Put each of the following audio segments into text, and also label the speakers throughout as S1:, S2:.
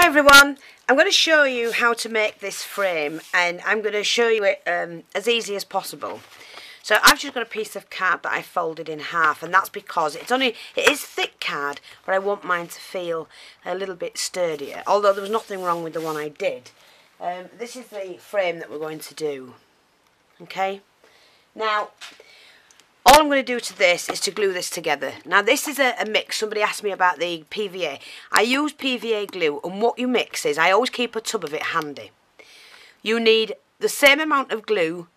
S1: everyone, I'm going to show you how to make this frame, and I'm going to show you it as easy as possible. So I've just got a piece of card that I folded in half, and that's because it is thick card, but I want mine to feel a little bit sturdier, although there was nothing wrong with the one I did. This is the frame that we're going to do. Okay, now all I'm going to do to this is to glue this together. Now this is a mix. Somebody asked me about the PVA. I use PVA glue, and what you mix is, I always keep a tub of it handy. You need the same amount of glue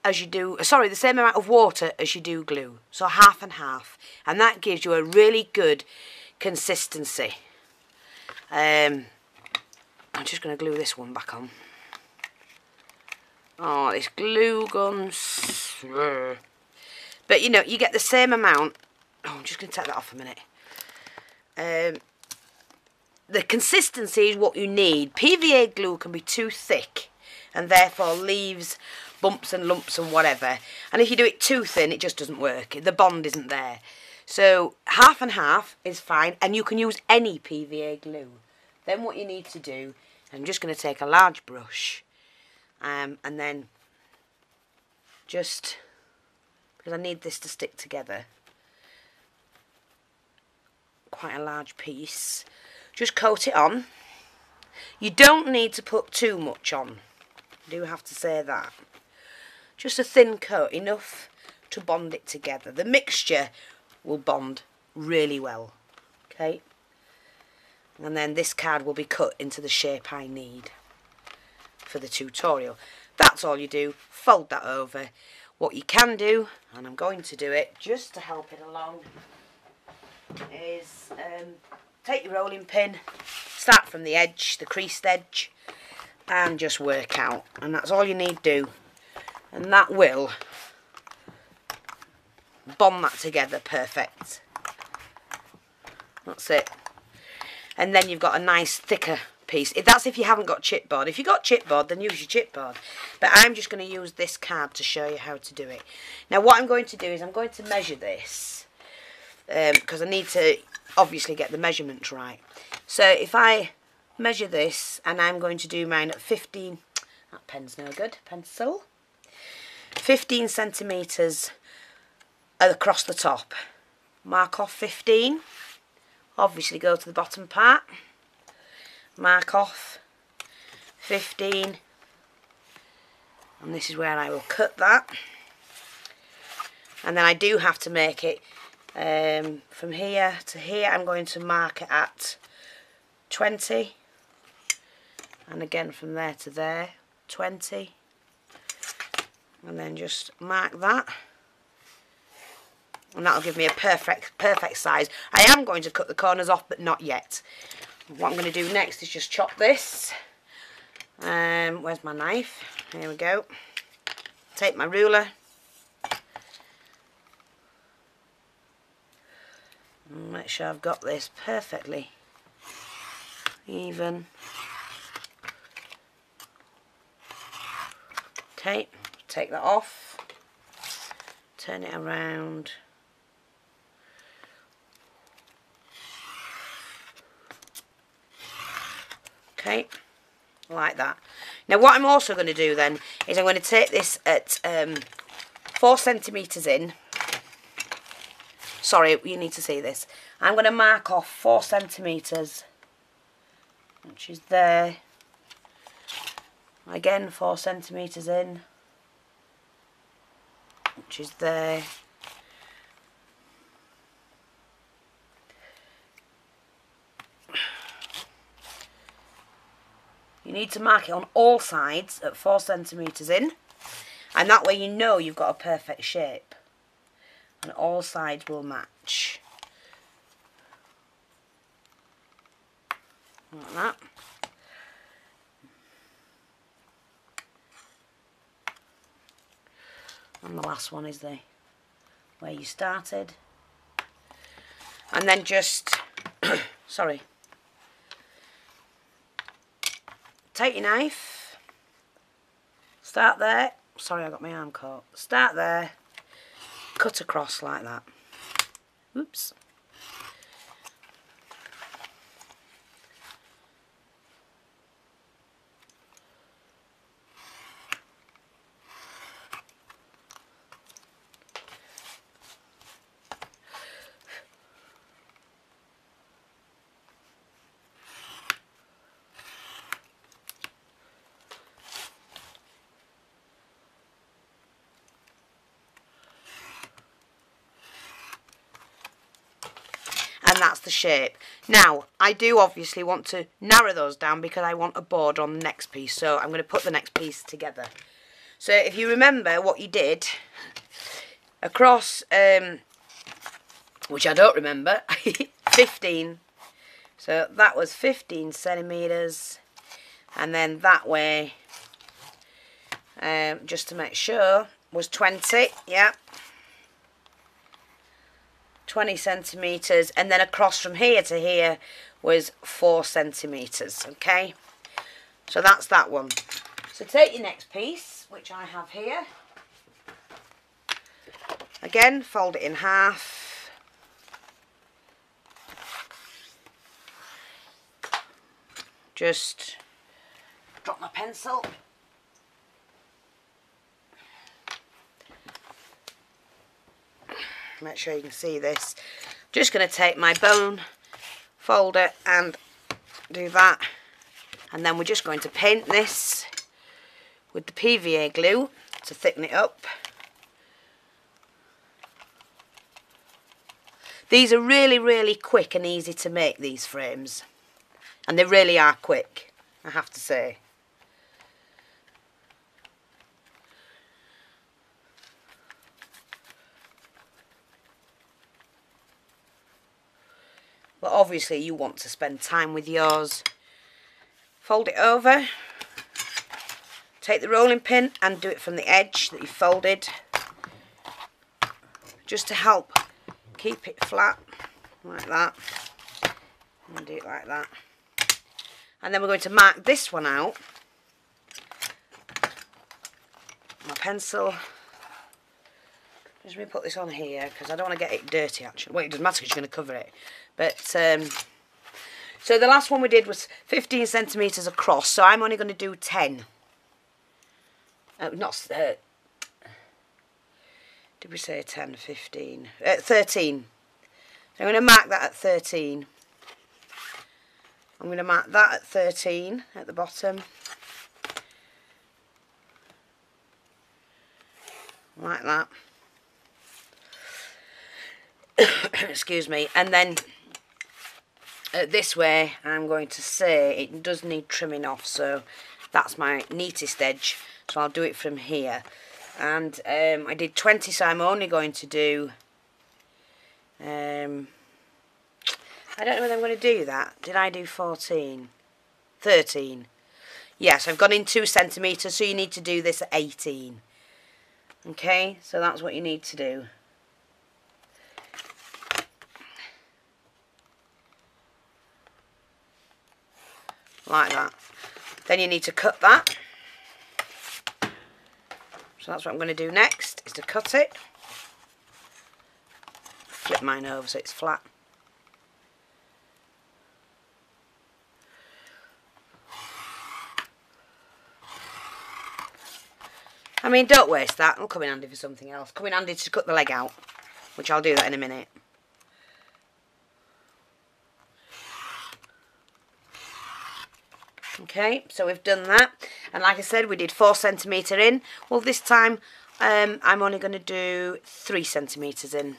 S1: as you do, sorry, the same amount of water as you do glue. So half and half. And that gives you a really good consistency. I'm just going to glue this one back on. Oh, this glue gun's... But you know, you get the same amount. Oh, I'm just going to take that off a minute. The consistency is what you need. PVA glue can be too thick and therefore leaves bumps and lumps and whatever. And if you do it too thin, it just doesn't work. The bond isn't there. So half and half is fine, and you can use any PVA glue. Then what you need to do, I'm just going to take a large brush and then just... because I need this to stick together, quite a large piece, just coat it on. You don't need to put too much on, I do have to say that. Just a thin coat, enough to bond it together. The mixture will bond really well, okay? And then this card will be cut into the shape I need for the tutorial. That's all you do, fold that over. What you can do, and I'm going to do it just to help it along, is take your rolling pin, start from the edge, the creased edge, and just work out. And that's all you need to do. And that will bond that together perfect. That's it. And then you've got a nice thicker piece. That's if you haven't got chipboard. If you've got chipboard, then use your chipboard. But I'm just going to use this card to show you how to do it. Now what I'm going to do is I'm going to measure this, because I need to obviously get the measurements right. So if I measure this, and I'm going to do mine at 15, that pen's no good, pencil, 15 centimetres across the top. Mark off 15, obviously go to the bottom part, mark off 15, and this is where I will cut that. And then I do have to make it from here to here. I'm going to mark it at 20, and again from there to there 20, and then just mark that, and that'll give me a perfect size. I am going to cut the corners off, but not yet. What I'm going to do next is just chop this. Where's my knife? Here we go. Take my ruler. And make sure I've got this perfectly even. Okay, take that off. Turn it around. Okay, like that. Now what I'm also going to do then is I'm going to take this at 4 centimetres in. Sorry, you need to see this. I'm going to mark off 4 centimetres, which is there. Again 4 centimetres in, which is there. You need to mark it on all sides at 4 centimetres in, and that way you know you've got a perfect shape, and all sides will match. Like that. And the last one is where you started. And then just, sorry, take your knife, start there, sorry I got my arm caught, start there, cut across like that. Oops. the shape. Now, I do obviously want to narrow those down because I want a border on the next piece. So I'm going to put the next piece together. So if you remember what you did across, which I don't remember, 15. So that was 15 centimetres. And then that way, just to make sure, was 20, yeah. 20 centimetres, and then across from here to here was 4 centimetres, okay? So that's that one. So take your next piece, which I have here. Again, fold it in half. Just drop my pencil. Make sure you can see this. Just going to take my bone folder and do that, and then we're just going to paint this with the PVA glue to thicken it up. These are really quick and easy to make, these frames, and they really are quick, I have to say. But obviously you want to spend time with yours. Fold it over. Take the rolling pin and do it from the edge that you folded. Just to help keep it flat. Like that. And do it like that. And then we're going to mark this one out. My pencil. Just let me put this on here because I don't want to get it dirty actually. Well, it doesn't matter because you're going to cover it. But, so the last one we did was 15 centimetres across, so I'm only going to do 10. Did we say 10, 15? 13. So I'm going to mark that at 13. I'm going to mark that at 13 at the bottom. Like that. Excuse me. And then this way I'm going to say it does need trimming off, so that's my neatest edge, so I'll do it from here. And I did 20, so I'm only going to do I don't know whether I'm going to do that. Did I do 14? 13. Yes, I've gone in 2 centimetres, so you need to do this at 18. Okay, so that's what you need to do. Like that. Then you need to cut that. So that's what I'm going to do next, is to cut it. Flip mine over so it's flat. I mean, don't waste that. It'll come in handy for something else. Come in handy to cut the leg out, which I'll do that in a minute. Okay, so we've done that, and like I said, we did 4 centimetres in. Well, this time I'm only going to do 3 centimetres in.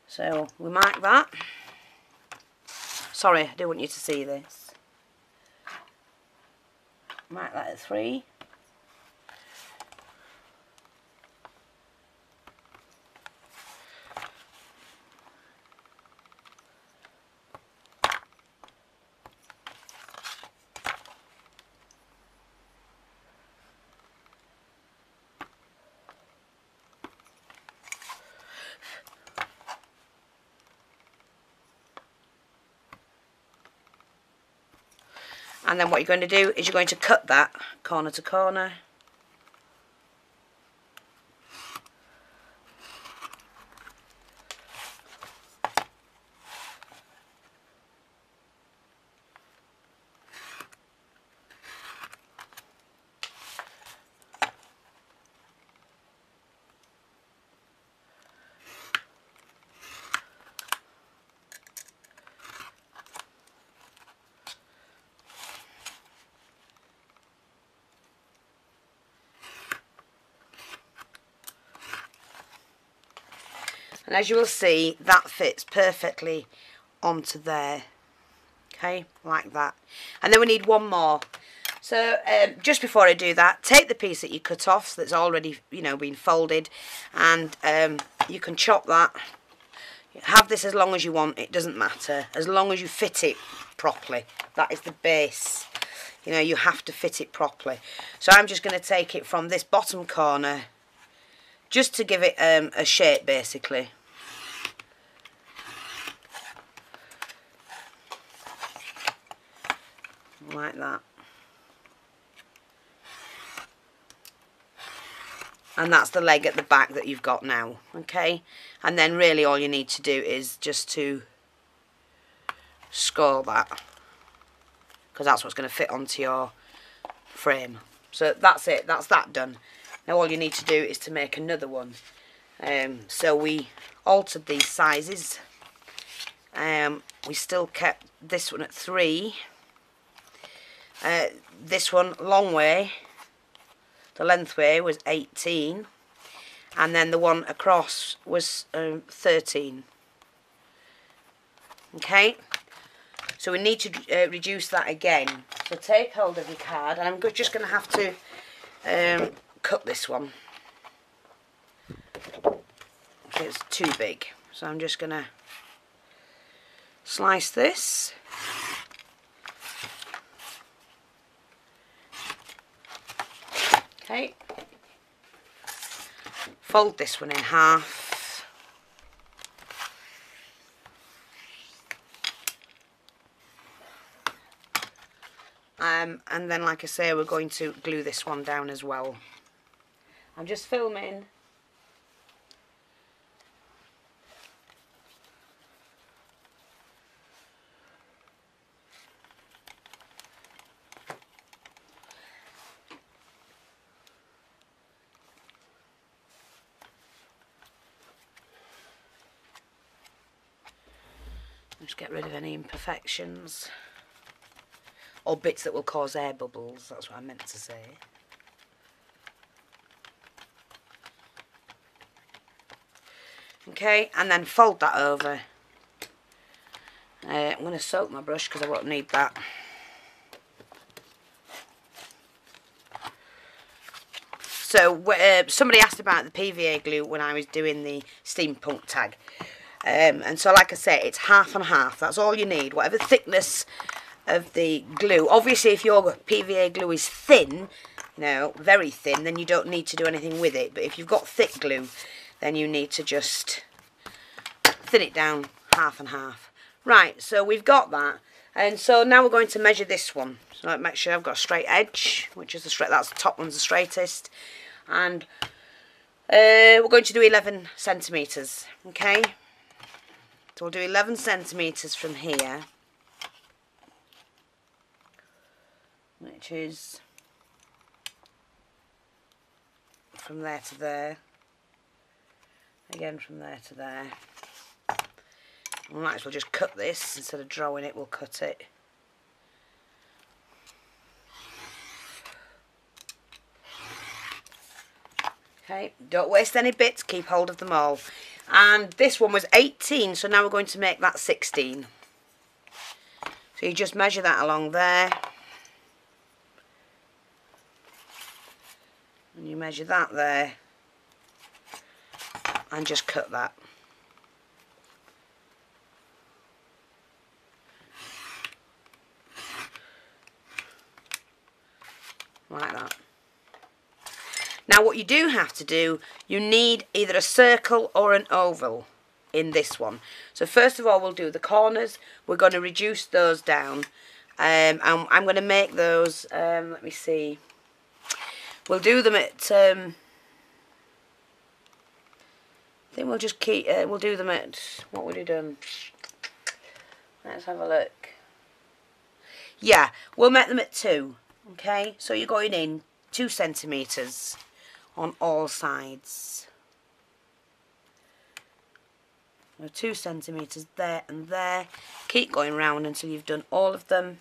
S1: So we mark that. Sorry, I do want you to see this. Mark that at 3. And then what you're going to do is you're going to cut that corner to corner. And as you will see, that fits perfectly onto there. Okay, like that. And then we need one more. So just before I do that, take the piece that you cut off, so that's already, you know, been folded, and you can chop that. Have this as long as you want, it doesn't matter, as long as you fit it properly. That is the base. You know, you have to fit it properly. So I'm just going to take it from this bottom corner, just to give it a shape, basically. Like that. And that's the leg at the back that you've got now, okay? And then really all you need to do is just to score that, because that's what's going to fit onto your frame. So that's it, that's that done. Now all you need to do is to make another one. So we altered these sizes. We still kept this one at 3. This one, long way, the length way was 18, and then the one across was 13. Okay, so we need to reduce that again. So take hold of your card, and I'm just going to have to cut this one. It's too big, so I'm just going to slice this. Okay, fold this one in half, and then, like I say, we're going to glue this one down as well. I'm just filming. Just get rid of any imperfections or bits that will cause air bubbles, that's what I meant to say. Okay, and then fold that over. I'm going to soak my brush because I won't need that. So somebody asked about the PVA glue when I was doing the steampunk tag. And so, like I say, it's half and half. That's all you need. Whatever thickness of the glue. Obviously, if your PVA glue is thin, you know, very thin, then you don't need to do anything with it. But if you've got thick glue, then you need to just thin it down half and half. Right, so we've got that. And so now we're going to measure this one. So I'll make sure I've got a straight edge, which is that's the top one's the straightest. And we're going to do 11 centimetres, okay? So we'll do 11 centimetres from here, which is from there to there, again from there to there. We might as well just cut this, instead of drawing it, we'll cut it. Okay, don't waste any bits, keep hold of them all. And this one was 18, so now we're going to make that 16. So you just measure that along there. And you measure that there. And just cut that. Like that. Now what you do have to do, you need either a circle or an oval in this one. So first of all we'll do the corners. We're going to reduce those down. And I'm going to make those, let me see. We'll do them at, I think we'll just keep, we'll do them at, what would you done? Let's have a look. Yeah, we'll make them at 2. Okay, so you're going in 2 centimetres on all sides. So 2 centimetres there and there. Keep going round until you've done all of them.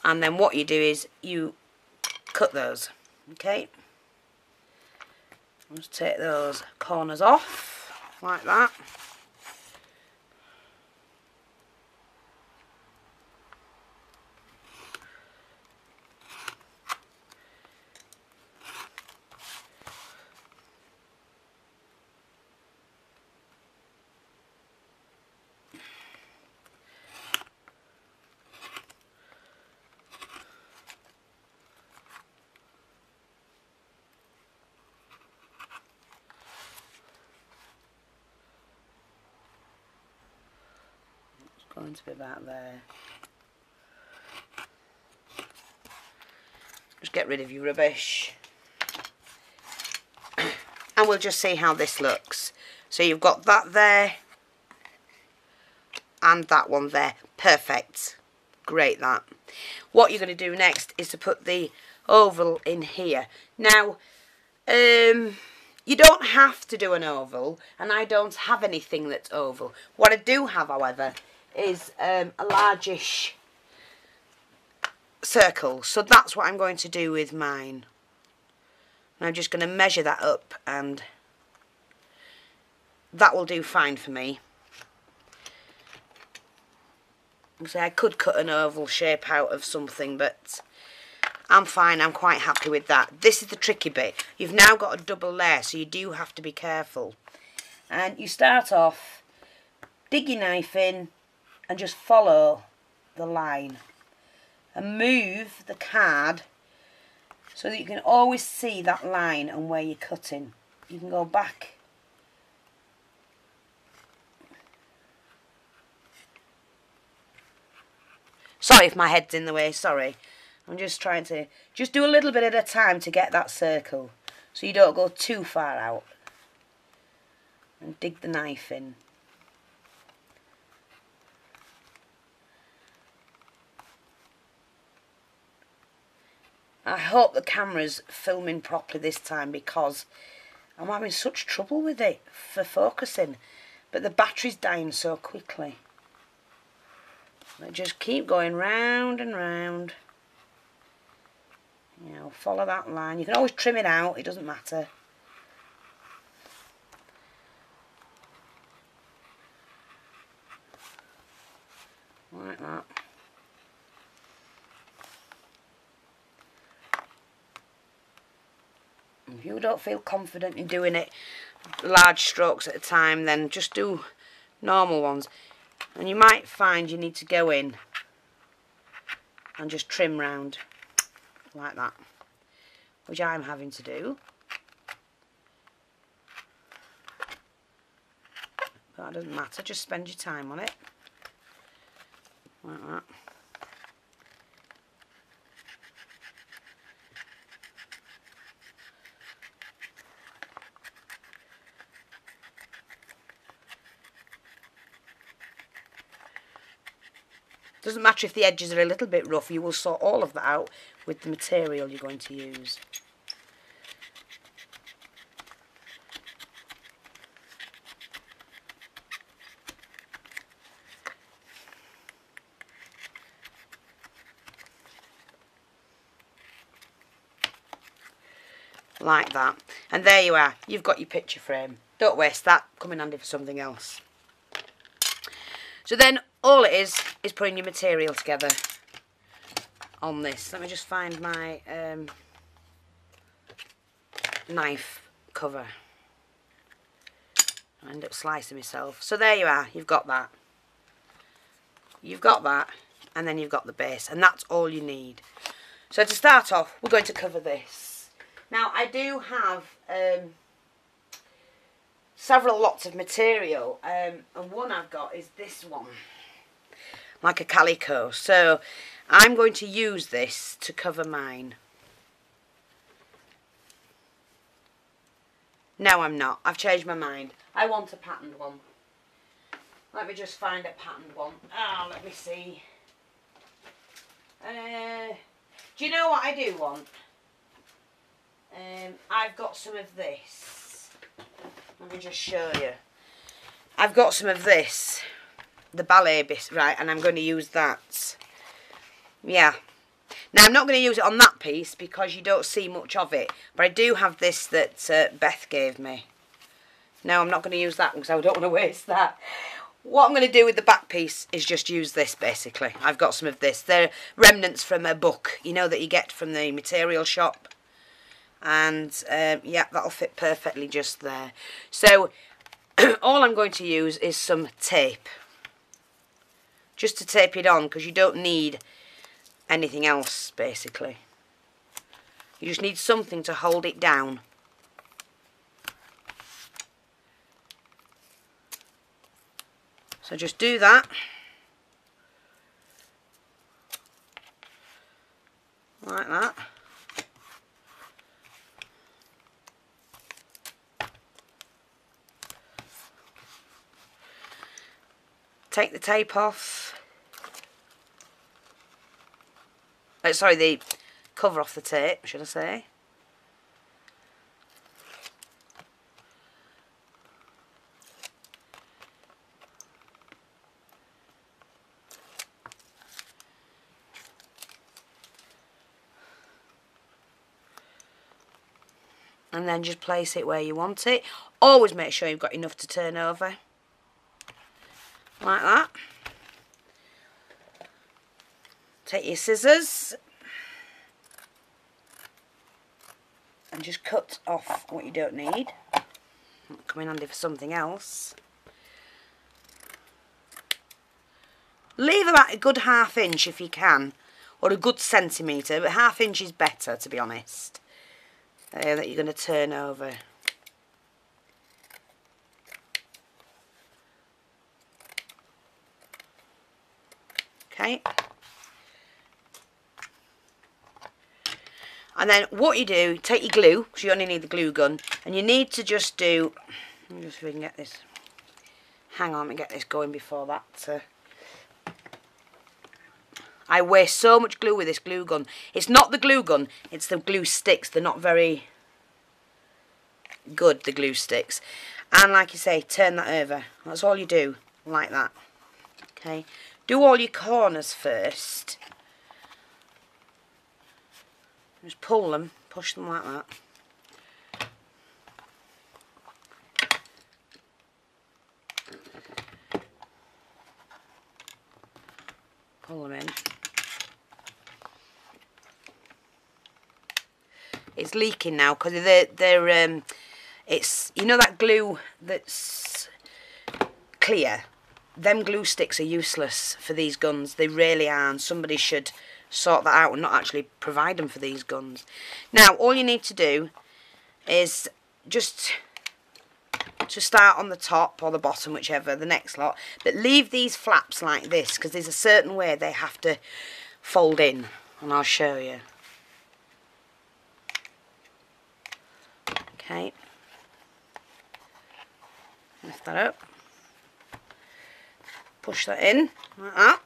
S1: And then what you do is you cut those, okay? Just take those corners off, like that. Going to be about there. Just get rid of your rubbish. And we'll just see how this looks. So you've got that there. And that one there. Perfect. Great, that. What you're going to do next is to put the oval in here. Now, you don't have to do an oval. And I don't have anything that's oval. What I do have, however, is a largish circle. So that's what I'm going to do with mine. And I'm just going to measure that up, and that will do fine for me. So I could cut an oval shape out of something, but I'm fine. I'm quite happy with that. This is the tricky bit. You've now got a double layer, so you do have to be careful. And you start off, dig your knife in, and just follow the line and move the card so that you can always see that line and where you're cutting. You can go back. Sorry if my head's in the way, sorry. I'm just trying to just do a little bit at a time to get that circle so you don't go too far out. And dig the knife in. I hope the camera's filming properly this time, because I'm having such trouble with it for focusing. But the battery's dying so quickly. I just keep going round and round. You know, follow that line. You can always trim it out, it doesn't matter. Like that. If you don't feel confident in doing it large strokes at a time, then just do normal ones. And you might find you need to go in and just trim round like that, which I'm having to do. But that doesn't matter, just spend your time on it. Like that. Doesn't matter if the edges are a little bit rough, you will sort all of that out with the material you're going to use. Like that. And there you are, you've got your picture frame. Don't waste that, come in handy for something else. So then all it is putting your material together on this. Let me just find my knife cover. I end up slicing myself. So there you are, you've got that. You've got that, and then you've got the base, and that's all you need. So to start off, we're going to cover this. Now I do have several lots of material, and one I've got is this one, like a calico. So I'm going to use this to cover mine. No, I'm not. I've changed my mind. I want a patterned one. Let me just find a patterned one. Ah, let me see. Do you know what I do want? I've got some of this. Let me just show you. I've got some of this. The ballet bit, right, and I'm going to use that. Yeah. Now I'm not going to use it on that piece because you don't see much of it, but I do have this that Beth gave me. No, I'm not going to use that because I don't want to waste that. What I'm going to do with the back piece is just use this basically. I've got some of this. They're remnants from a book, you know, that you get from the material shop. And yeah, that'll fit perfectly just there. So all I'm going to use is some tape. Just to tape it on, because you don't need anything else basically. You just need something to hold it down. So just do that. Like that. Take the tape off. Sorry, the cover off the tape, should I say. And then just place it where you want it. Always make sure you've got enough to turn over. Like that. Take your scissors and just cut off what you don't need. It'll come in handy for something else. Leave about a good ½ inch if you can, or a good centimetre, but ½ inch is better, to be honest. That you're going to turn over. Okay. And then what you do, take your glue, because you only need the glue gun, and you need to just do, let me just see if we can get this, hang on, let me get this going before that. I waste so much glue with this glue gun. It's not the glue gun, it's the glue sticks. They're not very good, the glue sticks. And like you say, turn that over. That's all you do, like that. Okay. Do all your corners first. Just pull them, push them like that. Pull them in. It's leaking now because they're it's, you know, that glue that's clear. Them glue sticks are useless for these guns. They really are, and somebody should sort that out and not actually provide them for these guns. Now all you need to do is just to start on the top or the bottom, whichever, the next lot, but leave these flaps like this because there's a certain way they have to fold in, and I'll show you. Okay, lift that up, push that in like that.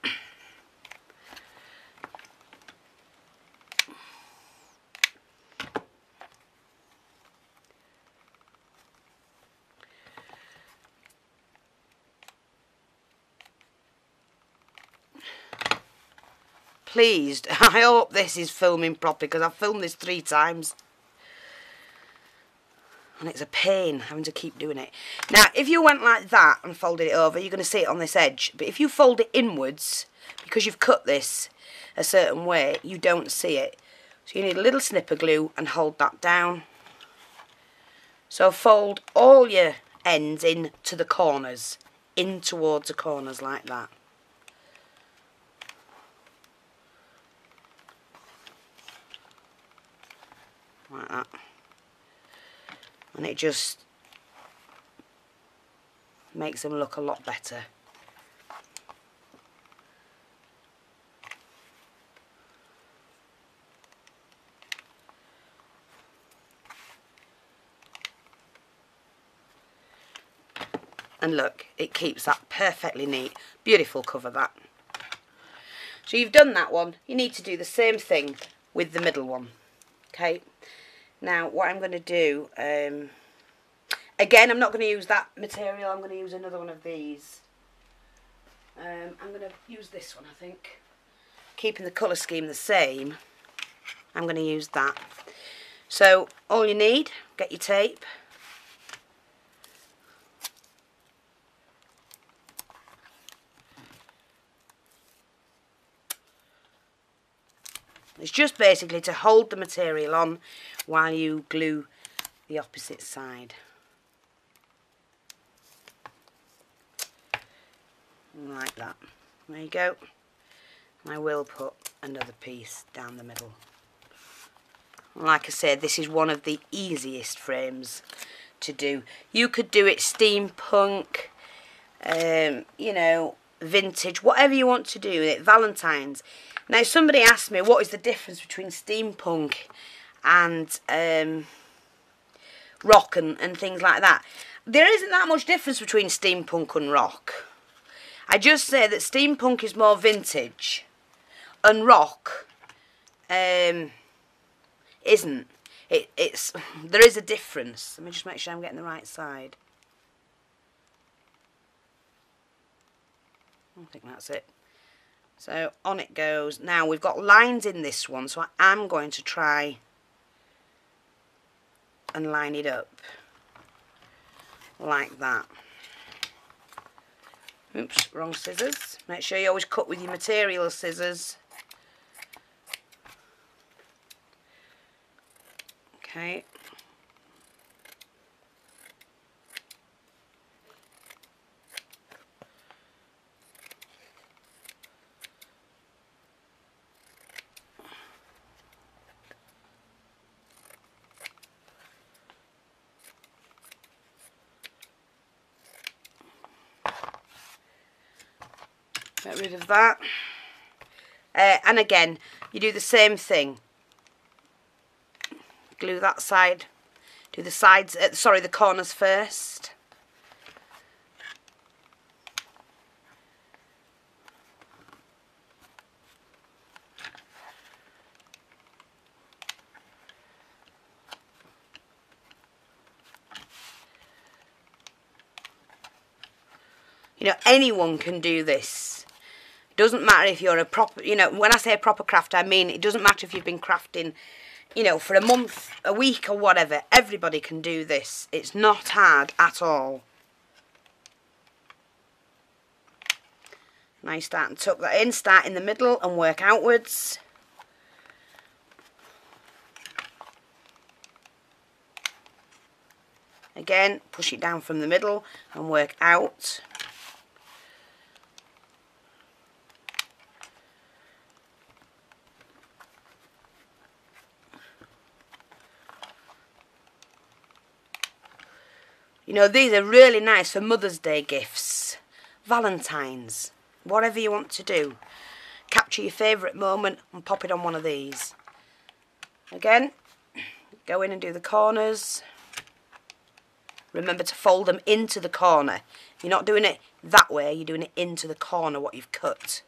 S1: Please, I hope this is filming properly because I've filmed this 3 times. And it's a pain having to keep doing it. Now, if you went like that and folded it over, you're going to see it on this edge. But if you fold it inwards, because you've cut this a certain way, you don't see it. So you need a little snip of glue and hold that down. So fold all your ends in to the corners, in towards the corners like that. Like that. And it just makes them look a lot better. And look, it keeps that perfectly neat. Beautiful cover, that. So you've done that one. You need to do the same thing with the middle one. Okay. Now, what I'm going to do, again, I'm not going to use that material. I'm going to use another one of these. I'm going to use this one, I think. Keeping the colour scheme the same. I'm going to use that. So all you need, get your tape. It's just basically to hold the material on while you glue the opposite side. Like that. There you go. And I will put another piece down the middle. Like I said, this is one of the easiest frames to do. You could do it steampunk, you know, vintage, whatever you want to do with it, Valentine's. Now, somebody asked me what is the difference between steampunk and rock and things like that. There isn't that much difference between steampunk and rock. I just say that steampunk is more vintage and rock isn't. There is a difference. Let me just make sure I'm getting the right side. I think that's it. So on it goes. Now we've got lines in this one, so I am going to try and line it up like that. Oops, wrong scissors. Make sure you always cut with your material scissors. Okay. Get rid of that. And again, you do the same thing. Glue that side. Do the sides, sorry, the corners first. You know, anyone can do this. It doesn't matter if you're a proper, you know, when I say a proper craft, I mean it doesn't matter if you've been crafting, you know, for a month, a week or whatever. Everybody can do this. It's not hard at all. Now you start and tuck that in, start in the middle and work outwards. Again, push it down from the middle and work out. You know, these are really nice for Mother's Day gifts, Valentine's, whatever you want to do. Capture your favourite moment and pop it on one of these. Again, go in and do the corners. Remember to fold them into the corner. You're not doing it that way, you're doing it into the corner what you've cut.